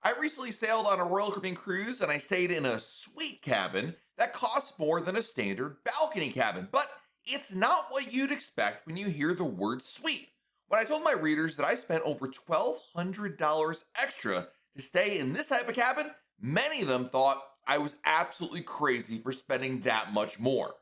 I recently sailed on a Royal Caribbean cruise and I stayed in a suite cabin that costs more than a standard balcony cabin, but it's not what you'd expect when you hear the word suite. When I told my readers that I spent over $1,200 extra to stay in this type of cabin, many of them thought I was absolutely crazy for spending that much more.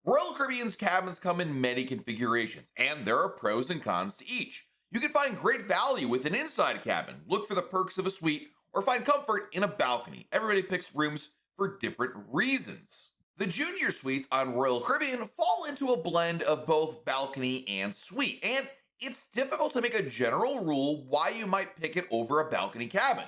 Royal Caribbean's cabins come in many configurations, and there are pros and cons to each. You can find great value with an inside cabin, look for the perks of a suite, or find comfort in a balcony. Everybody picks rooms for different reasons. The junior suites on Royal Caribbean fall into a blend of both balcony and suite, and it's difficult to make a general rule why you might pick it over a balcony cabin.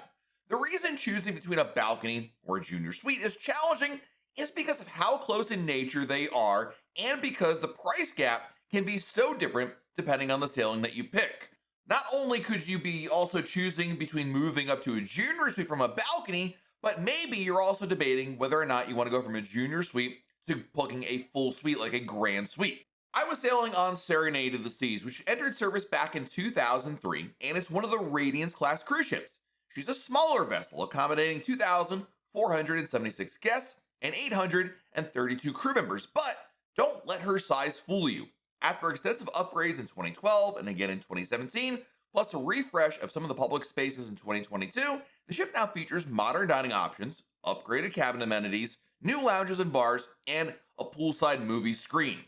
The reason choosing between a balcony or a junior suite is challenging is because of how close in nature they are and because the price gap can be so different depending on the sailing that you pick. Not only could you be also choosing between moving up to a junior suite from a balcony, but maybe you're also debating whether or not you want to go from a junior suite to booking a full suite like a grand suite. I was sailing on Serenade of the Seas, which entered service back in 2003, and it's one of the Radiance class cruise ships. She's a smaller vessel accommodating 2,476 guests and 832 crew members, but don't let her size fool you. After extensive upgrades in 2012 and again in 2017, plus a refresh of some of the public spaces in 2022, the ship now features modern dining options, upgraded cabin amenities, new lounges and bars, and a poolside movie screen.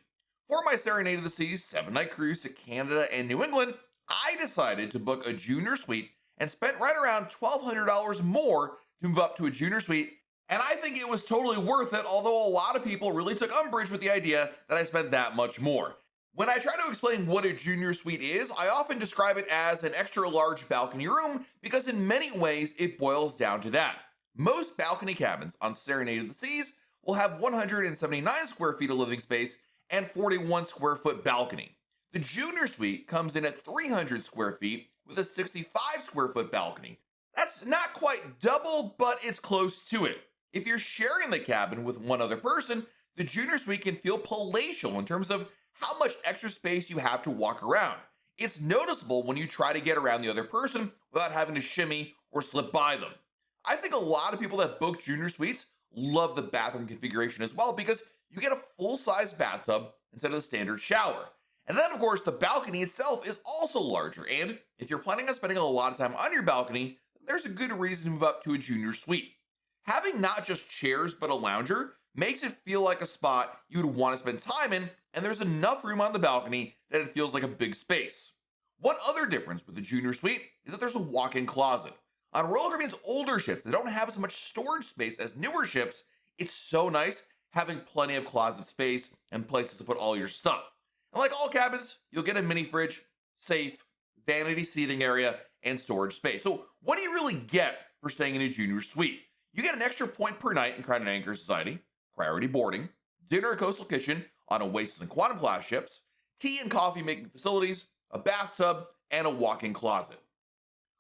For my Serenade of the Seas 7-night cruise to Canada and New England, I decided to book a junior suite and spent right around $1,200 more to move up to a junior suite, and I think it was totally worth it, although a lot of people really took umbrage with the idea that I spent that much more. When I try to explain what a junior suite is, I often describe it as an extra large balcony room because in many ways it boils down to that. Most balcony cabins on Serenade of the Seas will have 179 square feet of living space and 41 square foot balcony. The junior suite comes in at 300 square feet with a 65 square foot balcony. That's not quite double, but it's close to it. If you're sharing the cabin with one other person, the junior suite can feel palatial in terms of how much extra space you have to walk around. It's noticeable when you try to get around the other person without having to shimmy or slip by them. I think a lot of people that book junior suites love the bathroom configuration as well because you get a full-size bathtub instead of the standard shower. And then, of course, the balcony itself is also larger, and if you're planning on spending a lot of time on your balcony, there's a good reason to move up to a junior suite. Having not just chairs but a lounger makes it feel like a spot you would want to spend time in, and there's enough room on the balcony that it feels like a big space. One other difference with the junior suite is that there's a walk-in closet. On Royal Caribbean's older ships that don't have as much storage space as newer ships, it's so nice having plenty of closet space and places to put all your stuff. And like all cabins, you'll get a mini fridge, safe, vanity seating area, and storage space. So what do you really get for staying in a junior suite? You get an extra point per night in Crown and Anchor Society, priority boarding, dinner at Coastal Kitchen on Oasis and Quantum class ships, tea and coffee making facilities, a bathtub, and a walk-in closet.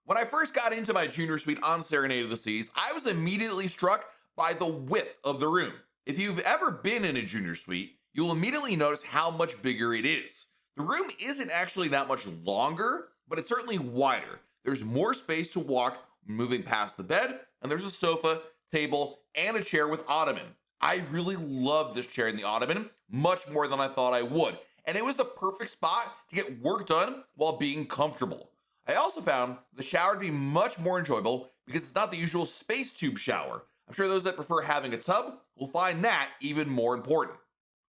When I first got into my junior suite on Serenade of the Seas, I was immediately struck by the width of the room. If you've ever been in a junior suite, you'll immediately notice how much bigger it is. The room isn't actually that much longer, but it's certainly wider. There's more space to walk moving past the bed, and there's a sofa, table, and a chair with ottoman. I really love this chair in the ottoman, much more than I thought I would, and it was the perfect spot to get work done while being comfortable. I also found the shower to be much more enjoyable because it's not the usual space tube shower. I'm sure those that prefer having a tub will find that even more important.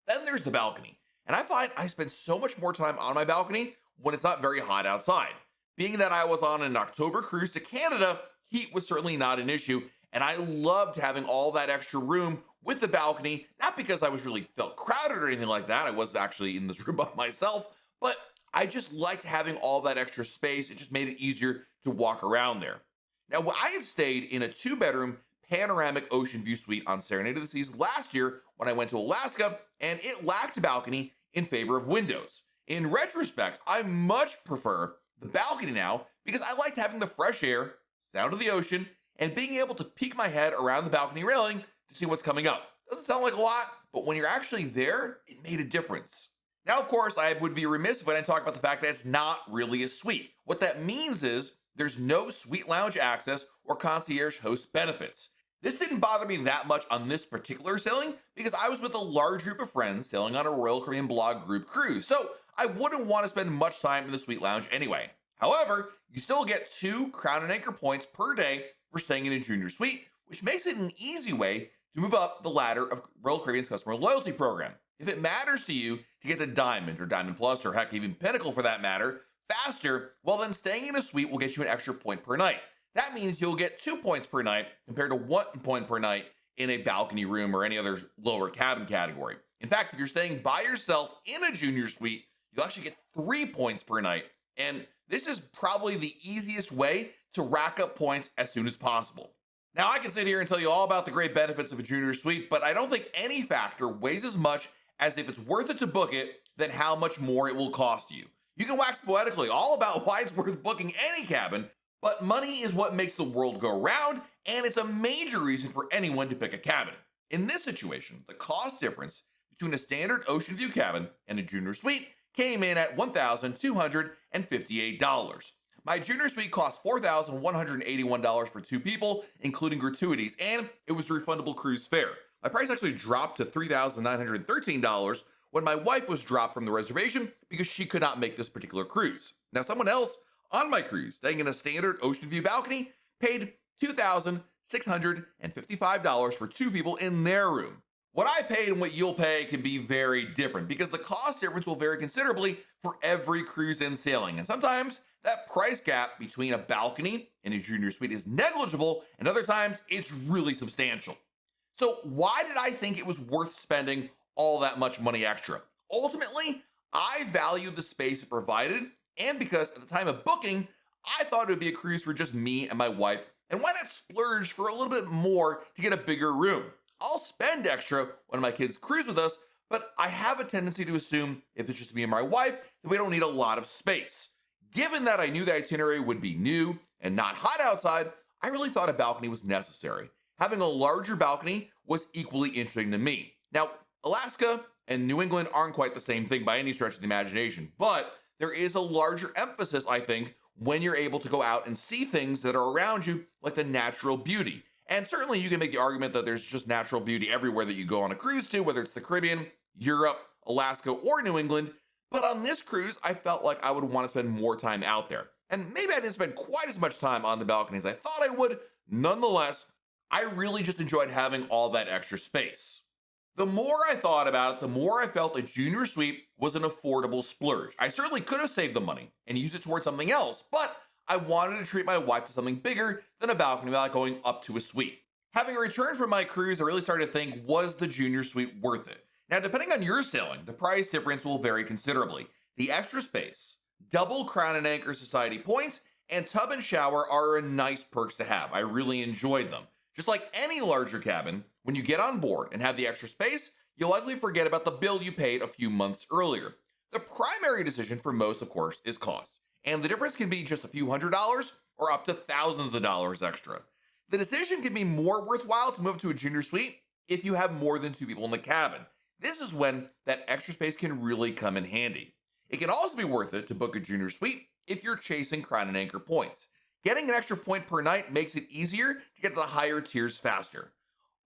Then there's the balcony, and I find I spend so much more time on my balcony when it's not very hot outside. Being that I was on an October cruise to Canada, heat was certainly not an issue, and I loved having all that extra room with the balcony, not because I was really felt crowded or anything like that. I was actually in this room by myself, but I just liked having all that extra space. It just made it easier to walk around there. Now, I had stayed in a 2-bedroom panoramic ocean view suite on Serenade of the Seas last year when I went to Alaska, and it lacked a balcony in favor of windows. In retrospect, I much prefer the balcony now because I liked having the fresh air, sound of the ocean, and being able to peek my head around the balcony railing to see what's coming up. Doesn't sound like a lot, but when you're actually there, it made a difference. Now, of course, I would be remiss if I didn't talk about the fact that it's not really a suite. What that means is There's no suite lounge access or concierge host benefits. This didn't bother me that much on this particular sailing because I was with a large group of friends sailing on a Royal Caribbean blog group cruise, so I wouldn't want to spend much time in the suite lounge anyway. However, you still get 2 Crown and Anchor points per day for staying in a junior suite, which makes it an easy way to move up the ladder of Royal Caribbean's customer loyalty program. If it matters to you to get to Diamond or Diamond Plus or heck, even Pinnacle for that matter, faster, well then staying in a suite will get you an extra point per night. That means you'll get 2 points per night compared to 1 point per night in a balcony room or any other lower cabin category. In fact, if you're staying by yourself in a junior suite, you'll actually get 3 points per night. And this is probably the easiest way to rack up points as soon as possible. Now, I can sit here and tell you all about the great benefits of a junior suite, but I don't think any factor weighs as much as if it's worth it to book it than how much more it will cost you. You can wax poetically all about why it's worth booking any cabin, but money is what makes the world go round, and it's a major reason for anyone to pick a cabin. In this situation, the cost difference between a standard ocean view cabin and a junior suite came in at $1,258. My junior suite cost $4,181 for 2 people, including gratuities, and it was a refundable cruise fare. My price actually dropped to $3,913 when my wife was dropped from the reservation because she could not make this particular cruise. Now, someone else on my cruise, staying in a standard ocean view balcony, paid $2,655 for 2 people in their room. What I paid and what you'll pay can be very different because the cost difference will vary considerably for every cruise and sailing. And sometimes that price gap between a balcony and a junior suite is negligible, and other times it's really substantial. So why did I think it was worth spending all that much money extra? Ultimately, I valued the space it provided, and because at the time of booking, I thought it would be a cruise for just me and my wife, and why not splurge for a little bit more to get a bigger room? I'll spend extra when my kids cruise with us, but I have a tendency to assume if it's just me and my wife, that we don't need a lot of space. Given that I knew the itinerary would be new and not hot outside, I really thought a balcony was necessary. Having a larger balcony was equally interesting to me. Now, Alaska and New England aren't quite the same thing by any stretch of the imagination, but there is a larger emphasis, I think, when you're able to go out and see things that are around you, like the natural beauty. And certainly you can make the argument that there's just natural beauty everywhere that you go on a cruise to, whether it's the Caribbean, Europe, Alaska, or New England. But on this cruise, I felt like I would want to spend more time out there. And maybe I didn't spend quite as much time on the balcony as I thought I would. Nonetheless, I really just enjoyed having all that extra space. The more I thought about it, the more I felt a junior suite was an affordable splurge. I certainly could have saved the money and used it towards something else, but I wanted to treat my wife to something bigger than a balcony without going up to a suite. Having returned from my cruise, I really started to think, was the junior suite worth it? Now, depending on your sailing, the price difference will vary considerably. The extra space, double Crown and Anchor Society points, and tub and shower are nice perks to have. I really enjoyed them. Just like any larger cabin, when you get on board and have the extra space, you'll likely forget about the bill you paid a few months earlier. The primary decision for most, of course, is cost, and the difference can be just a few $100s or up to thousands of dollars extra. The decision can be more worthwhile to move to a junior suite if you have more than 2 people in the cabin. This is when that extra space can really come in handy. It can also be worth it to book a junior suite if you're chasing Crown and Anchor points. Getting an extra point per night makes it easier to get to the higher tiers faster.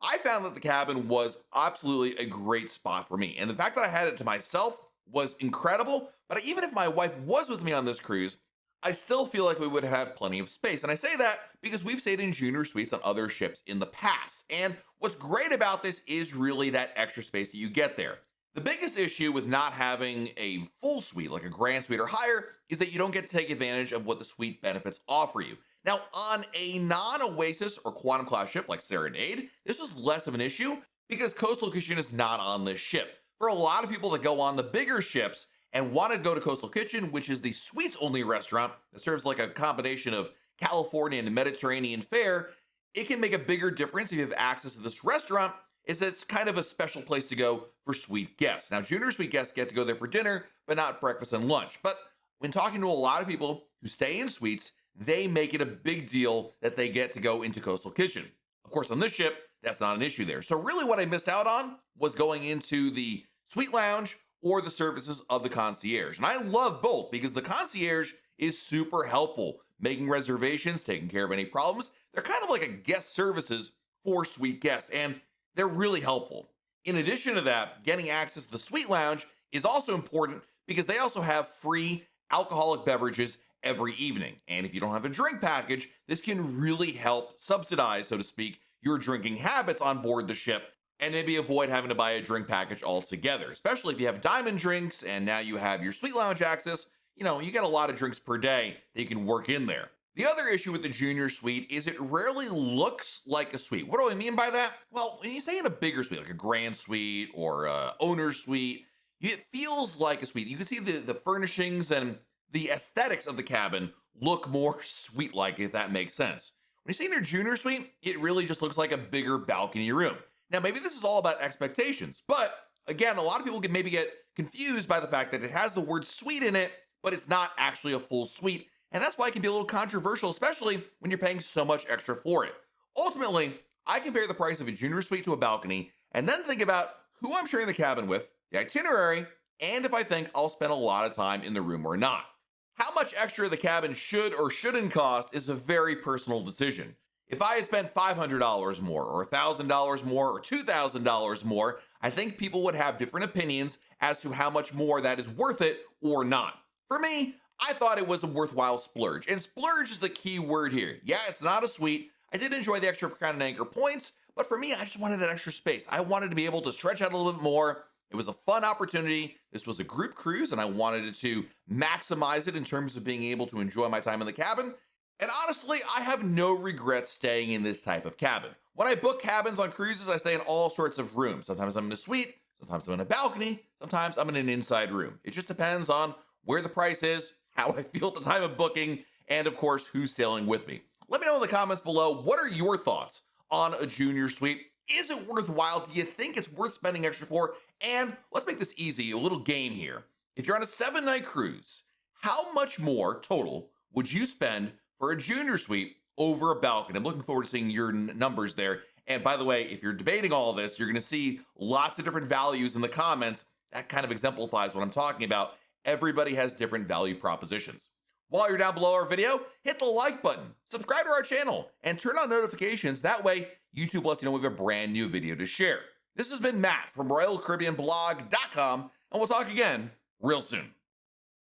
I found that the cabin was absolutely a great spot for me, and the fact that I had it to myself was incredible, but even if my wife was with me on this cruise, I still feel like we would have had plenty of space. And I say that because we've stayed in junior suites on other ships in the past, and what's great about this is really that extra space that you get there. The biggest issue with not having a full suite, like a grand suite or higher, is that you don't get to take advantage of what the suite benefits offer you. Now, on a non-Oasis or Quantum class ship like Serenade, this was less of an issue because Coastal Kitchen is not on this ship. For a lot of people that go on the bigger ships and want to go to Coastal Kitchen, which is the suites-only restaurant that serves like a combination of Californian and Mediterranean fare, it can make a bigger difference if you have access to this restaurant, is that it's kind of a special place to go for suite guests. Now, junior suite guests get to go there for dinner, but not breakfast and lunch. But when talking to a lot of people who stay in suites, they make it a big deal that they get to go into Coastal Kitchen. Of course, on this ship, that's not an issue there. So really what I missed out on was going into the suite lounge or the services of the concierge. And I love both because the concierge is super helpful, making reservations, taking care of any problems. They're kind of like a guest services for suite guests, and they're really helpful. In addition to that, getting access to the suite lounge is also important because they also have free alcoholic beverages every evening. And if you don't have a drink package, this can really help subsidize, so to speak, your drinking habits on board the ship and maybe avoid having to buy a drink package altogether, especially if you have diamond drinks and now you have your suite lounge access. You get a lot of drinks per day that you can work in there. The other issue with the junior suite is it rarely looks like a suite. What do I mean by that? Well, when you say in a bigger suite, like a grand suite or a owner's suite, it feels like a suite. You can see the furnishings and the aesthetics of the cabin look more suite-like, if that makes sense. When you see in your junior suite, it really just looks like a bigger balcony room. Now, maybe this is all about expectations, but again, a lot of people can maybe get confused by the fact that it has the word suite in it, but it's not actually a full suite. And that's why it can be a little controversial, especially when you're paying so much extra for it. Ultimately, I compare the price of a junior suite to a balcony and then think about who I'm sharing the cabin with, the itinerary, and if I think I'll spend a lot of time in the room or not. How much extra the cabin should or shouldn't cost is a very personal decision. If I had spent $500 more or $1,000 more or $2,000 more, I think people would have different opinions as to how much more that is worth it or not. For me, I thought it was a worthwhile splurge, and splurge is the key word here. Yeah, it's not a suite. I did enjoy the extra crown and anchor points, but for me, I just wanted that extra space. I wanted to be able to stretch out a little bit more. It was a fun opportunity. This was a group cruise, and I wanted it to maximize it in terms of being able to enjoy my time in the cabin. And honestly, I have no regrets staying in this type of cabin. When I book cabins on cruises, I stay in all sorts of rooms. Sometimes I'm in a suite, sometimes I'm in a balcony, sometimes I'm in an inside room. It just depends on where the price is, how I feel at the time of booking, and of course, who's sailing with me. Let me know in the comments below, what are your thoughts on a junior suite? Is it worthwhile? Do you think it's worth spending extra for? And let's make this easy, a little game here. If you're on a 7-night cruise, how much more total would you spend for a junior suite over a balcony? I'm looking forward to seeing your numbers there. And by the way, if you're debating all of this, you're going to see lots of different values in the comments. That kind of exemplifies what I'm talking about. Everybody has different value propositions. While you're down below our video, hit the like button, subscribe to our channel, and turn on notifications. That way, YouTube lets you know we have a brand new video to share. This has been Matt from RoyalCaribbeanBlog.com, and we'll talk again real soon.